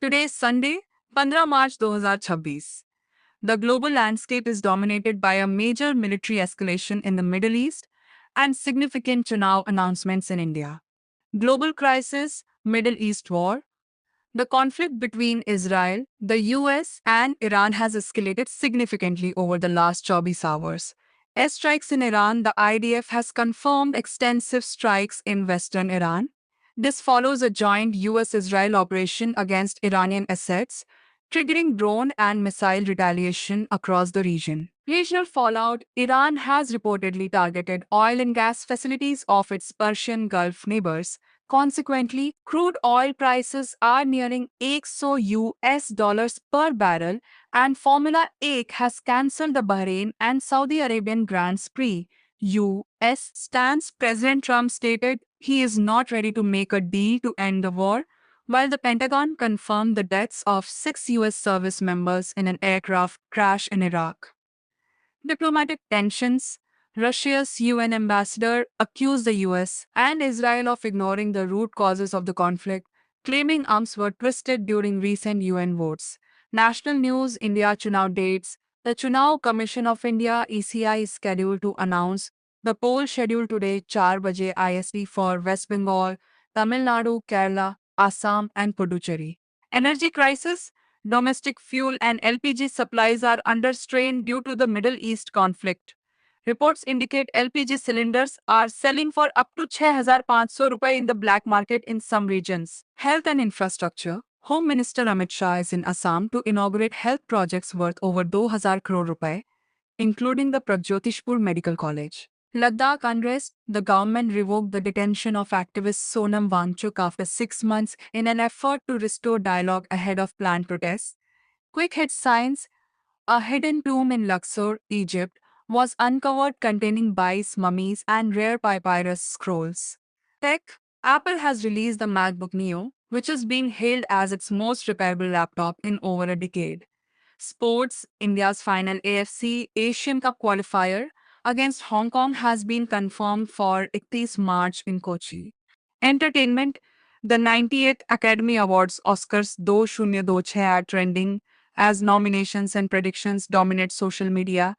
Today is Sunday, 15 March 2026. The global landscape is dominated by a major military escalation in the Middle East and significant Chunav announcements in India. Global crisis, Middle East war. The conflict between Israel, the US, and Iran has escalated significantly over the last 24 hours. Airstrikes in Iran, the IDF has confirmed extensive strikes in western Iran. This follows a joint US Israel operation against Iranian assets, triggering drone and missile retaliation across the region. Regional fallout. Iran has reportedly targeted oil and gas facilities of its Persian Gulf neighbors. Consequently, crude oil prices are nearing $100 per barrel, and Formula 1 has cancelled the Bahrain and Saudi Arabian Grand Prix. US stance. President Trump stated he is not ready to make a deal to end the war, while the Pentagon confirmed the deaths of 6 US service members in an aircraft crash in Iraq. Diplomatic tensions. Russia's UN ambassador accused the US and Israel of ignoring the root causes of the conflict, claiming arms were twisted during recent UN votes. National news. India Chunav dates. The Chunav Commission of India (ECI) is scheduled to announce the poll scheduled today 4 baje IST for West Bengal, Tamil Nadu, Kerala, Assam, and Puducherry. Energy crisis. Domestic fuel and LPG supplies are under strain due to the Middle East conflict. Reports indicate LPG cylinders are selling for up to 6,500 rupees in the black market in some regions. Health and infrastructure. Home Minister Amit Shah is in Assam to inaugurate health projects worth over 2,000 crore rupees, including the Pragjotishpur Medical College. Ladakh unrest. The government revoked the detention of activist Sonam Wangchuk after 6 months in an effort to restore dialogue ahead of planned protests. Quick hit science. A hidden tomb in Luxor, Egypt, was uncovered containing Bai's mummies and rare papyrus scrolls. Tech. Apple has released the MacBook Neo, which is being hailed as its most repairable laptop in over a decade. Sports. India's final AFC Asian Cup qualifier against Hong Kong has been confirmed for 31 March in Kochi. Entertainment. The 98th Academy Awards Oscars 2026 are trending as nominations and predictions dominate social media.